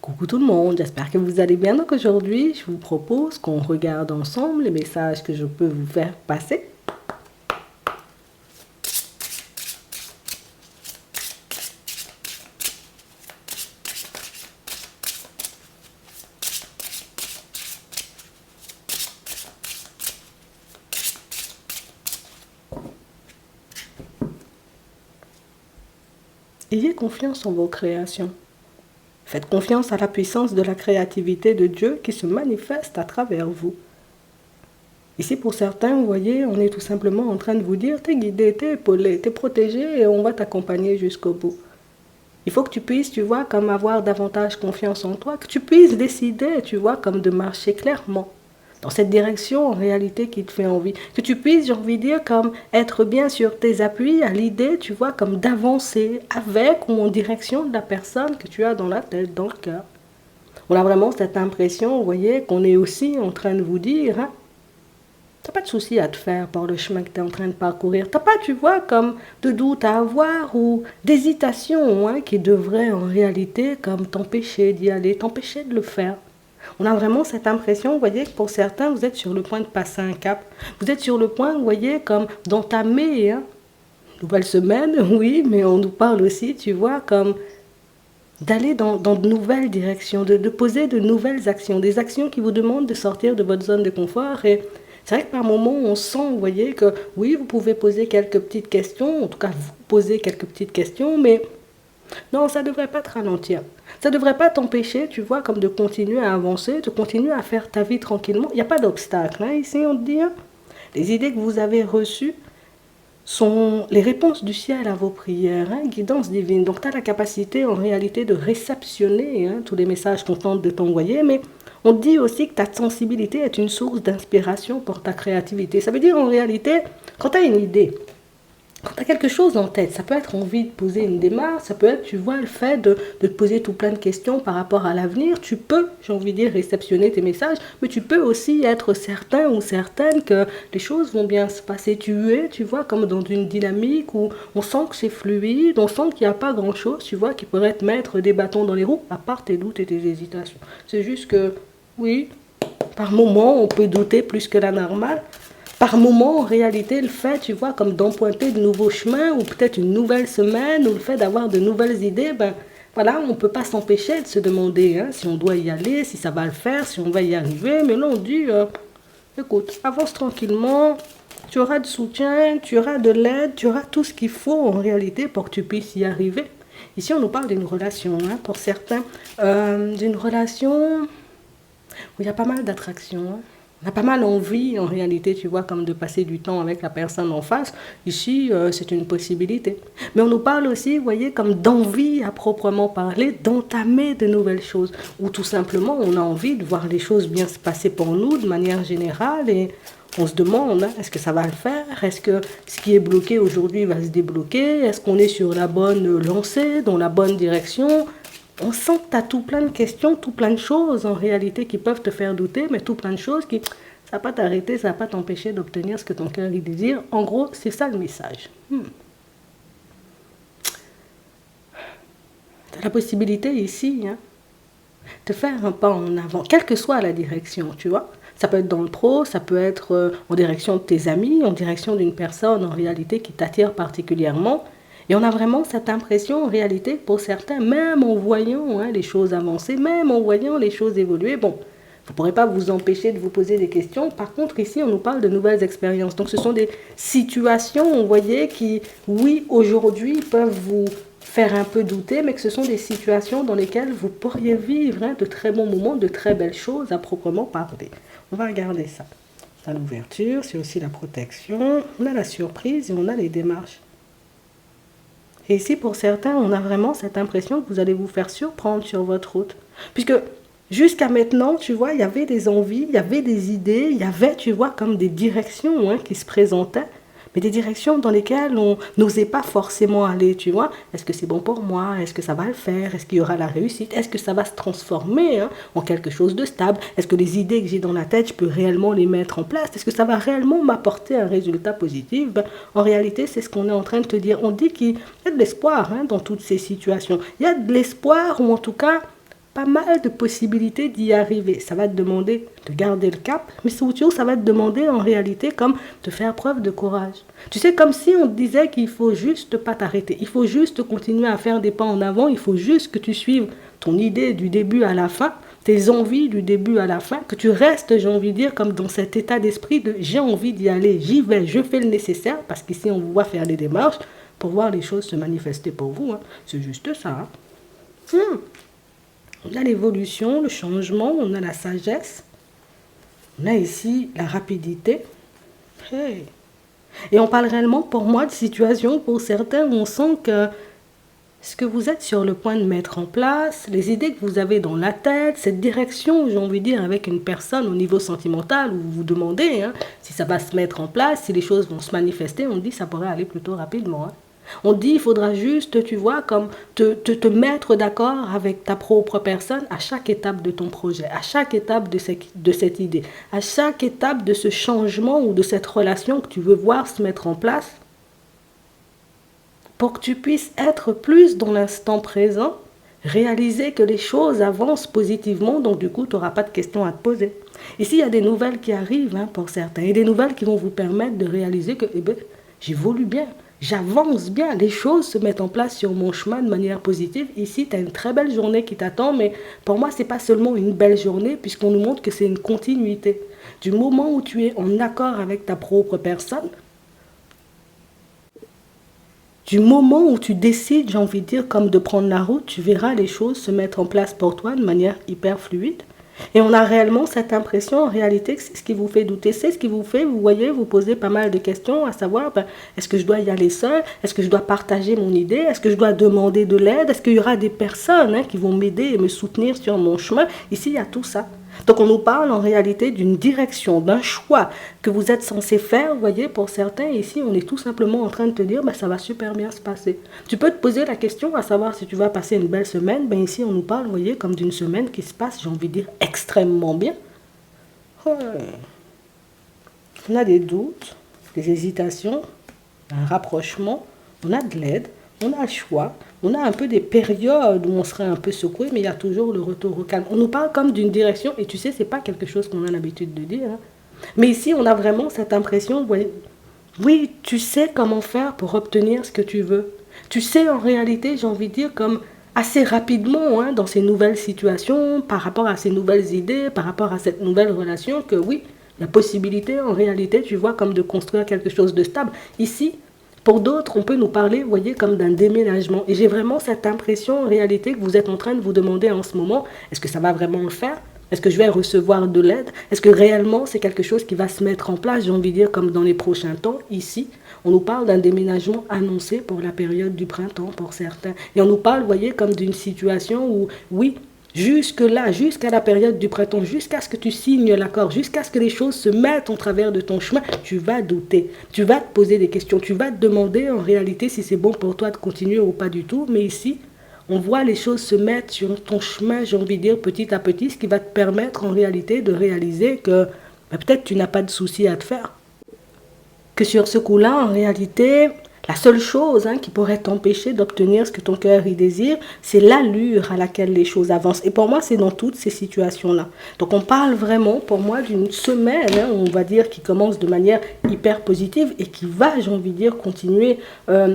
Coucou tout le monde, j'espère que vous allez bien. Donc aujourd'hui, je vous propose qu'on regarde ensemble les messages que je peux vous faire passer. Ayez confiance en vos créations. Faites confiance à la puissance de la créativité de Dieu qui se manifeste à travers vous. Ici, pour certains, vous voyez, on est tout simplement en train de vous dire, t'es guidé, t'es épaulé, t'es protégé et on va t'accompagner jusqu'au bout. Il faut que tu puisses, tu vois, comme avoir davantage confiance en toi, que tu puisses décider, tu vois, comme de marcher clairement dans cette direction en réalité qui te fait envie. Que tu puisses, j'ai envie de dire, comme être bien sur tes appuis à l'idée, tu vois, comme d'avancer avec ou en direction de la personne que tu as dans la tête, dans le cœur. On a vraiment cette impression, vous voyez, qu'on est aussi en train de vous dire, hein, t'as pas de souci à te faire par le chemin que tu es en train de parcourir. T'as pas, tu vois, comme de doute à avoir ou d'hésitation hein, qui devrait en réalité comme t'empêcher d'y aller, t'empêcher de le faire. On a vraiment cette impression, vous voyez, que pour certains, vous êtes sur le point de passer un cap. Vous êtes sur le point, vous voyez, comme d'entamer hein, une nouvelle semaine, oui, mais on nous parle aussi, tu vois, comme d'aller dans de nouvelles directions, de poser de nouvelles actions, des actions qui vous demandent de sortir de votre zone de confort. Et c'est vrai que par moments, on sent, vous voyez, que oui, vous pouvez poser quelques petites questions, en tout cas, vous posez quelques petites questions, mais non, ça ne devrait pas te ralentir. Ça ne devrait pas t'empêcher, tu vois, comme de continuer à avancer, de continuer à faire ta vie tranquillement. Il n'y a pas d'obstacle, hein, ici, on te dit. Hein. Les idées que vous avez reçues sont les réponses du ciel à vos prières, hein, guidance divine. Donc, tu as la capacité, en réalité, de réceptionner hein, tous les messages qu'on tente de t'envoyer, mais on te dit aussi que ta sensibilité est une source d'inspiration pour ta créativité. Ça veut dire, en réalité, quand tu as une idée, quand tu as quelque chose en tête, ça peut être envie de poser une démarche, ça peut être, tu vois, le fait de te poser tout plein de questions par rapport à l'avenir. Tu peux, j'ai envie de dire, réceptionner tes messages, mais tu peux aussi être certain ou certaine que les choses vont bien se passer. Tu es, tu vois, comme dans une dynamique où on sent que c'est fluide, on sent qu'il n'y a pas grand-chose, tu vois, qui pourrait te mettre des bâtons dans les roues, à part tes doutes et tes hésitations. C'est juste que, oui, par moments, on peut douter plus que la normale. Par moment, en réalité, le fait, tu vois, comme d'emprunter de nouveaux chemins, ou peut-être une nouvelle semaine, ou le fait d'avoir de nouvelles idées, ben voilà, on ne peut pas s'empêcher de se demander hein, si on doit y aller, si ça va le faire, si on va y arriver. Mais là, on dit, écoute, avance tranquillement, tu auras du soutien, tu auras de l'aide, tu auras tout ce qu'il faut en réalité pour que tu puisses y arriver. Ici, on nous parle d'une relation, hein, pour certains, d'une relation où il y a pas mal d'attractions, hein. On a pas mal envie, en réalité, tu vois, comme de passer du temps avec la personne en face. Ici, c'est une possibilité. Mais on nous parle aussi, vous voyez, comme d'envie à proprement parler, d'entamer de nouvelles choses. Ou tout simplement, on a envie de voir les choses bien se passer pour nous de manière générale. Et on se demande, hein, est-ce que ça va le faire? Est-ce que ce qui est bloqué aujourd'hui va se débloquer? Est-ce qu'on est sur la bonne lancée, dans la bonne direction? On sent que tu as tout plein de questions, tout plein de choses en réalité qui peuvent te faire douter, mais tout plein de choses qui, ça ne va pas t'arrêter, ça ne va pas t'empêcher d'obtenir ce que ton cœur y désire. En gros, c'est ça le message. Tu as la possibilité ici hein, de faire un pas en avant, quelle que soit la direction, tu vois. Ça peut être dans le pro, ça peut être en direction de tes amis, en direction d'une personne en réalité qui t'attire particulièrement. Et on a vraiment cette impression, en réalité, pour certains, même en voyant hein, les choses avancer, même en voyant les choses évoluer, bon, vous ne pourrez pas vous empêcher de vous poser des questions. Par contre, ici, on nous parle de nouvelles expériences. Donc, ce sont des situations, vous voyez, qui, oui, aujourd'hui, peuvent vous faire un peu douter, mais que ce sont des situations dans lesquelles vous pourriez vivre hein, de très bons moments, de très belles choses à proprement parler. On va regarder ça. On a l'ouverture, c'est aussi la protection, on a la surprise et on a les démarches. Et ici, pour certains, on a vraiment cette impression que vous allez vous faire surprendre sur votre route. Puisque jusqu'à maintenant, tu vois, il y avait des envies, il y avait des idées, il y avait, tu vois, comme des directions hein, qui se présentaient, mais des directions dans lesquelles on n'osait pas forcément aller, tu vois. Est-ce que c'est bon pour moi? Est-ce que ça va le faire? Est-ce qu'il y aura la réussite? Est-ce que ça va se transformer hein, en quelque chose de stable? Est-ce que les idées que j'ai dans la tête, je peux réellement les mettre en place? Est-ce que ça va réellement m'apporter un résultat positif? Ben, en réalité, c'est ce qu'on est en train de te dire. On dit qu'il y a de l'espoir hein, dans toutes ces situations. Il y a de l'espoir, ou en tout cas, pas mal de possibilités d'y arriver. Ça va te demander de garder le cap, mais surtout, ça va te demander en réalité comme de faire preuve de courage. Tu sais, comme si on te disait qu'il faut juste pas t'arrêter. Il faut juste continuer à faire des pas en avant. Il faut juste que tu suives ton idée du début à la fin, tes envies du début à la fin, que tu restes, j'ai envie de dire, comme dans cet état d'esprit de j'ai envie d'y aller, j'y vais, je fais le nécessaire, parce qu'ici on vous voit faire des démarches pour voir les choses se manifester pour vous. Hein. C'est juste ça. Hein. On a l'évolution, le changement, on a la sagesse, on a ici la rapidité. Hey. Et on parle réellement pour moi de situations, pour certains, où on sent que ce que vous êtes sur le point de mettre en place, les idées que vous avez dans la tête, cette direction, j'ai envie de dire, avec une personne au niveau sentimental, où vous vous demandez si ça va se mettre en place, si les choses vont se manifester, on dit ça pourrait aller plutôt rapidement. Hein. On dit il faudra juste, tu vois, comme te mettre d'accord avec ta propre personne à chaque étape de ton projet, à chaque étape de cette idée, à chaque étape de ce changement ou de cette relation que tu veux voir se mettre en place, pour que tu puisses être plus dans l'instant présent, réaliser que les choses avancent positivement, donc du coup, tu n'auras pas de questions à te poser. Ici, il y a des nouvelles qui arrivent pour certains, et des nouvelles qui vont vous permettre de réaliser que j'évolue bien, j'avance bien, les choses se mettent en place sur mon chemin de manière positive. Ici, tu as une très belle journée qui t'attend, mais pour moi, ce n'est pas seulement une belle journée, puisqu'on nous montre que c'est une continuité. Du moment où tu es en accord avec ta propre personne, du moment où tu décides, j'ai envie de dire, comme de prendre la route, tu verras les choses se mettre en place pour toi de manière hyper fluide. Et on a réellement cette impression, en réalité, que c'est ce qui vous fait douter, c'est ce qui vous fait, vous voyez, vous poser pas mal de questions, à savoir, est-ce que je dois y aller seul? Est-ce que je dois partager mon idée? Est-ce que je dois demander de l'aide? Est-ce qu'il y aura des personnes qui vont m'aider et me soutenir sur mon chemin? Ici, il y a tout ça. Donc on nous parle en réalité d'une direction, d'un choix que vous êtes censé faire, vous voyez, pour certains, ici on est tout simplement en train de te dire, ça va super bien se passer. Tu peux te poser la question à savoir si tu vas passer une belle semaine, ici on nous parle, vous voyez, comme d'une semaine qui se passe, j'ai envie de dire, extrêmement bien. Ouais. On a des doutes, des hésitations, un rapprochement, on a de l'aide, on a le choix. On a un peu des périodes où on serait un peu secoué, mais il y a toujours le retour au calme. On nous parle comme d'une direction, et tu sais, ce n'est pas quelque chose qu'on a l'habitude de dire. Hein. Mais ici, on a vraiment cette impression, oui, tu sais comment faire pour obtenir ce que tu veux. Tu sais, en réalité, j'ai envie de dire, comme assez rapidement, dans ces nouvelles situations, par rapport à ces nouvelles idées, par rapport à cette nouvelle relation, que oui, la possibilité, en réalité, tu vois, comme de construire quelque chose de stable. Ici, pour d'autres, on peut nous parler, vous voyez, comme d'un déménagement. Et j'ai vraiment cette impression, en réalité, que vous êtes en train de vous demander en ce moment, est-ce que ça va vraiment le faire? Est-ce que je vais recevoir de l'aide? Est-ce que réellement, c'est quelque chose qui va se mettre en place, j'ai envie de dire, comme dans les prochains temps? Ici, on nous parle d'un déménagement annoncé pour la période du printemps, pour certains. Et on nous parle, vous voyez, comme d'une situation où, oui, jusque-là, jusqu'à la période du printemps, jusqu'à ce que tu signes l'accord, jusqu'à ce que les choses se mettent en travers de ton chemin, tu vas douter, tu vas te poser des questions, tu vas te demander en réalité si c'est bon pour toi de continuer ou pas du tout. Mais ici, on voit les choses se mettre sur ton chemin, j'ai envie de dire, petit à petit, ce qui va te permettre en réalité de réaliser que peut-être tu n'as pas de souci à te faire. Que sur ce coup-là, en réalité, la seule chose qui pourrait t'empêcher d'obtenir ce que ton cœur y désire, c'est l'allure à laquelle les choses avancent. Et pour moi, c'est dans toutes ces situations-là. Donc on parle vraiment, pour moi, d'une semaine, on va dire, qui commence de manière hyper positive et qui va, j'ai envie de dire, continuer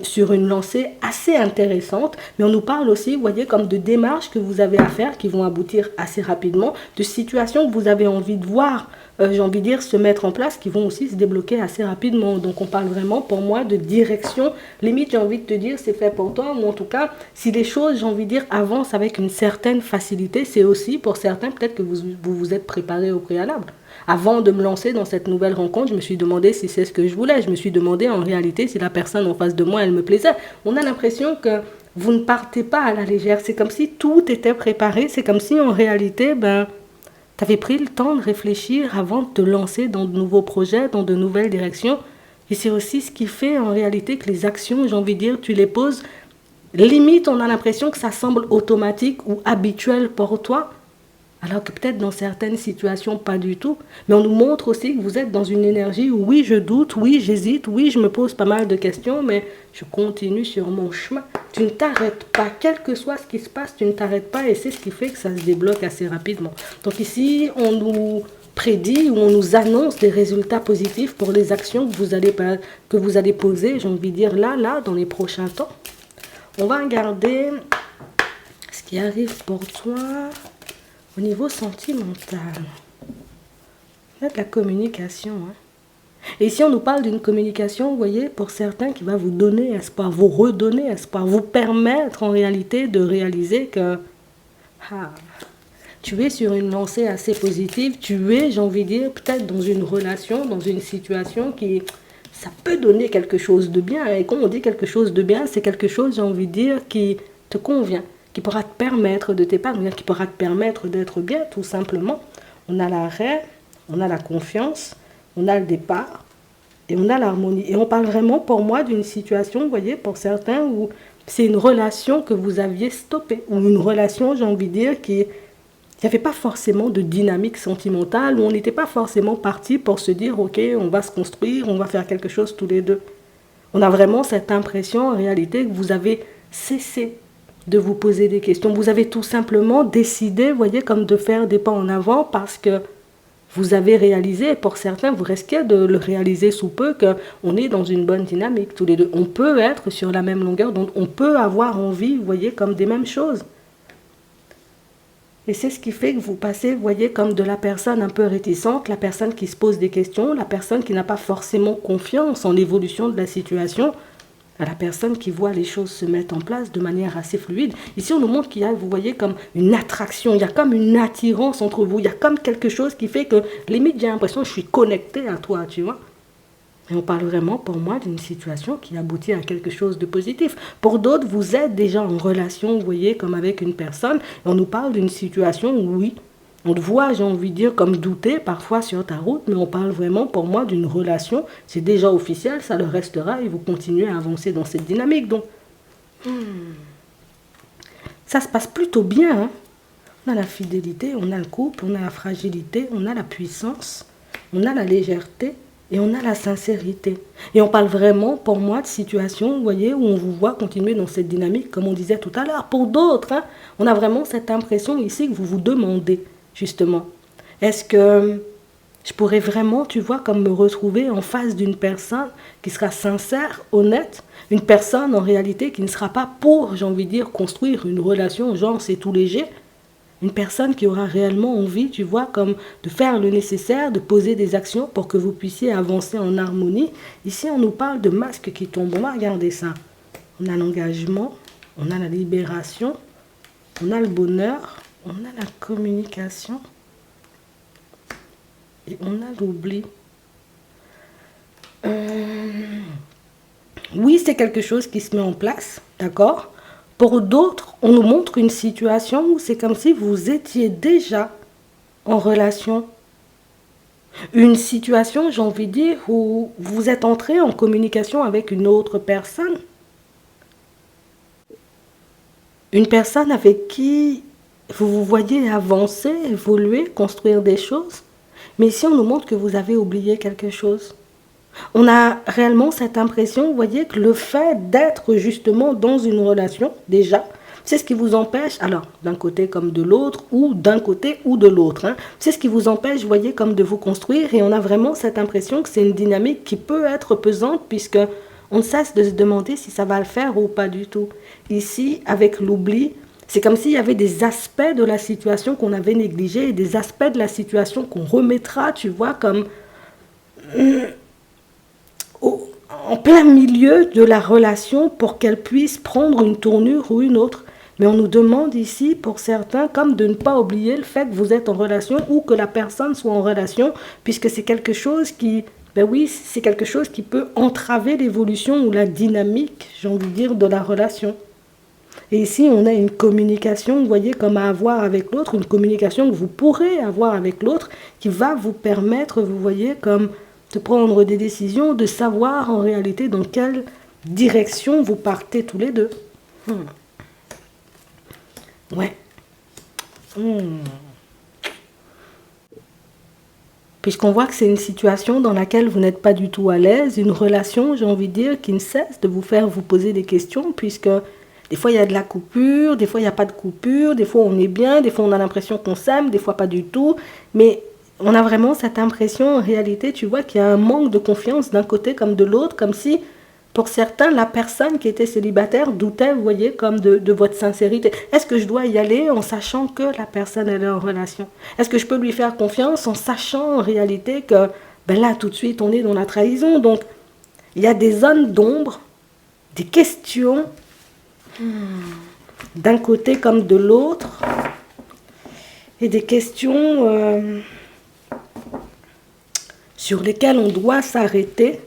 sur une lancée assez intéressante. Mais on nous parle aussi, vous voyez, comme de démarches que vous avez à faire qui vont aboutir assez rapidement, de situations que vous avez envie de voir, j'ai envie de dire, se mettre en place, qui vont aussi se débloquer assez rapidement. Donc on parle vraiment, pour moi, de direction. Limite, j'ai envie de te dire, c'est fait pour toi, ou en tout cas, si les choses, j'ai envie de dire, avancent avec une certaine facilité, c'est aussi, pour certains, peut-être que vous vous êtes préparé au préalable. Avant de me lancer dans cette nouvelle rencontre, je me suis demandé si c'est ce que je voulais. Je me suis demandé, en réalité, si la personne en face de moi, elle me plaisait. On a l'impression que vous ne partez pas à la légère. C'est comme si tout était préparé. C'est comme si, en réalité, tu avais pris le temps de réfléchir avant de te lancer dans de nouveaux projets, dans de nouvelles directions. Et c'est aussi ce qui fait en réalité que les actions, j'ai envie de dire, tu les poses. Limite, on a l'impression que ça semble automatique ou habituel pour toi. Alors que peut-être dans certaines situations, pas du tout. Mais on nous montre aussi que vous êtes dans une énergie où oui, je doute, oui, j'hésite, oui, je me pose pas mal de questions, mais je continue sur mon chemin. Tu ne t'arrêtes pas, quel que soit ce qui se passe, tu ne t'arrêtes pas et c'est ce qui fait que ça se débloque assez rapidement. Donc ici, on nous prédit ou on nous annonce des résultats positifs pour les actions que vous allez poser, j'ai envie de dire là, dans les prochains temps. On va regarder ce qui arrive pour toi. Au niveau sentimental, il y a de la communication. Et ici, on nous parle d'une communication, vous voyez, pour certains, qui va vous donner espoir, vous redonner espoir, vous permettre en réalité de réaliser que tu es sur une lancée assez positive, tu es, j'ai envie de dire, peut-être dans une relation, dans une situation qui, ça peut donner quelque chose de bien. Et quand on dit quelque chose de bien, c'est quelque chose, j'ai envie de dire, qui te convient, qui pourra te permettre de t'épanouir, qui pourra te permettre d'être bien, tout simplement. On a l'arrêt, on a la confiance, on a le départ, et on a l'harmonie. Et on parle vraiment, pour moi, d'une situation, vous voyez, pour certains, où c'est une relation que vous aviez stoppée, ou une relation, j'ai envie de dire, qui... Il n'y avait pas forcément de dynamique sentimentale, où on n'était pas forcément parti pour se dire, ok, on va se construire, on va faire quelque chose tous les deux. On a vraiment cette impression, en réalité, que vous avez cessé de vous poser des questions. Vous avez tout simplement décidé, vous voyez, comme de faire des pas en avant parce que vous avez réalisé, et pour certains, vous risquez de le réaliser sous peu, qu'on est dans une bonne dynamique tous les deux. On peut être sur la même longueur, donc on peut avoir envie, vous voyez, comme des mêmes choses. Et c'est ce qui fait que vous passez, vous voyez, comme de la personne un peu réticente, la personne qui se pose des questions, la personne qui n'a pas forcément confiance en l'évolution de la situation, à la personne qui voit les choses se mettre en place de manière assez fluide. Ici, on nous montre qu'il y a, vous voyez, comme une attraction, il y a comme une attirance entre vous, il y a comme quelque chose qui fait que, limite, j'ai l'impression que je suis connectée à toi, tu vois. Et on parle vraiment, pour moi, d'une situation qui aboutit à quelque chose de positif. Pour d'autres, vous êtes déjà en relation, vous voyez, comme avec une personne. Et on nous parle d'une situation où, oui, on te voit, j'ai envie de dire, comme douter parfois sur ta route, mais on parle vraiment, pour moi, d'une relation. C'est déjà officiel, ça le restera, et vous continuez à avancer dans cette dynamique. Donc, ça se passe plutôt bien. Hein. On a la fidélité, on a le couple, on a la fragilité, on a la puissance, on a la légèreté. Et on a la sincérité. Et on parle vraiment, pour moi, de situations, vous voyez, où on vous voit continuer dans cette dynamique, comme on disait tout à l'heure. Pour d'autres, hein, on a vraiment cette impression ici que vous vous demandez, justement. Est-ce que je pourrais vraiment, tu vois, comme me retrouver en face d'une personne qui sera sincère, honnête, une personne, en réalité, qui ne sera pas pour, j'ai envie de dire, construire une relation, genre c'est tout léger. Une personne qui aura réellement envie, tu vois, comme de faire le nécessaire, de poser des actions pour que vous puissiez avancer en harmonie. Ici, on nous parle de masques qui tombent. On va regarder ça. On a l'engagement, on a la libération, on a le bonheur, on a la communication et on a l'oubli. Oui, c'est quelque chose qui se met en place, d'accord ? Pour d'autres, on nous montre une situation où c'est comme si vous étiez déjà en relation. Une situation, j'ai envie de dire, où vous êtes entré en communication avec une autre personne. Une personne avec qui vous vous voyez avancer, évoluer, construire des choses. Mais ici, on nous montre que vous avez oublié quelque chose. On a réellement cette impression, vous voyez, que le fait d'être justement dans une relation, déjà, c'est ce qui vous empêche, alors d'un côté comme de l'autre, ou d'un côté ou de l'autre, hein, c'est ce qui vous empêche, vous voyez, comme de vous construire, et on a vraiment cette impression que c'est une dynamique qui peut être pesante, puisque on ne cesse de se demander si ça va le faire ou pas du tout. Ici, avec l'oubli, c'est comme s'il y avait des aspects de la situation qu'on avait négligés, et des aspects de la situation qu'on remettra, tu vois, comme... en plein milieu de la relation pour qu'elle puisse prendre une tournure ou une autre. Mais on nous demande ici, pour certains, comme de ne pas oublier le fait que vous êtes en relation ou que la personne soit en relation, puisque c'est quelque chose qui, ben oui, c'est quelque chose qui peut entraver l'évolution ou la dynamique, j'ai envie de dire, de la relation. Et ici, on a une communication, vous voyez, comme à avoir avec l'autre, une communication que vous pourrez avoir avec l'autre, qui va vous permettre, vous voyez, comme de prendre des décisions, de savoir en réalité dans quelle direction vous partez tous les deux. Ouais. Puisqu'on voit que c'est une situation dans laquelle vous n'êtes pas du tout à l'aise, une relation, j'ai envie de dire, qui ne cesse de vous faire vous poser des questions, puisque des fois il y a de la coupure, des fois il n'y a pas de coupure, des fois on est bien, des fois on a l'impression qu'on s'aime, des fois pas du tout, mais on a vraiment cette impression, en réalité, tu vois, qu'il y a un manque de confiance d'un côté comme de l'autre, comme si, pour certains, la personne qui était célibataire doutait, vous voyez, comme de votre sincérité. Est-ce que je dois y aller en sachant que la personne, elle est en relation? Est-ce que je peux lui faire confiance en sachant, en réalité, que, ben là, tout de suite, on est dans la trahison? Donc, il y a des zones d'ombre, des questions, d'un côté comme de l'autre, et des questions sur lesquelles on doit s'arrêter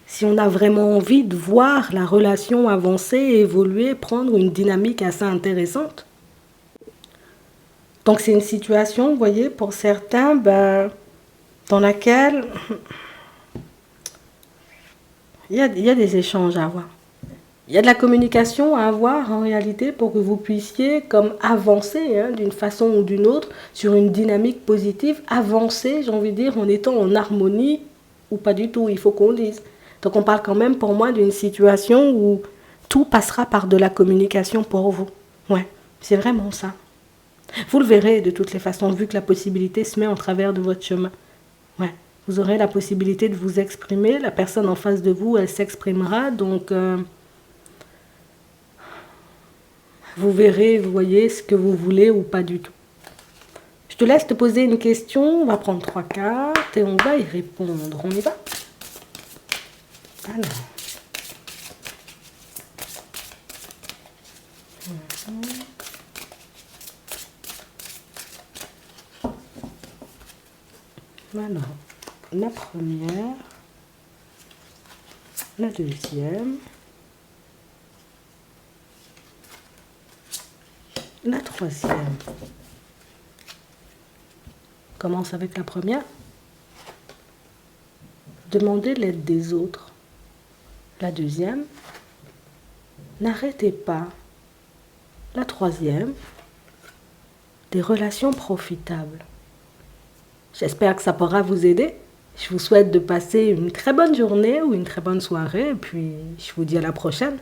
si on a vraiment envie de voir la relation avancer, évoluer, prendre une dynamique assez intéressante. Donc c'est une situation, vous voyez, pour certains, dans laquelle il y a des échanges à avoir. Il y a de la communication à avoir en réalité pour que vous puissiez comme avancer d'une façon ou d'une autre sur une dynamique positive, avancer, j'ai envie de dire, en étant en harmonie ou pas du tout, il faut qu'on dise. Donc on parle quand même pour moi d'une situation où tout passera par de la communication pour vous. Ouais, c'est vraiment ça. Vous le verrez de toutes les façons, vu que la possibilité se met en travers de votre chemin. Ouais, vous aurez la possibilité de vous exprimer, la personne en face de vous, elle s'exprimera, donc vous verrez, vous voyez ce que vous voulez ou pas du tout. Je te laisse te poser une question, on va prendre 3 cartes et on va y répondre. On y va? Alors. Alors, la première, la deuxième, la troisième. On commence avec la première. Demandez l'aide des autres. La deuxième, n'arrêtez pas. La troisième, des relations profitables. J'espère que ça pourra vous aider. Je vous souhaite de passer une très bonne journée ou une très bonne soirée et puis je vous dis à la prochaine.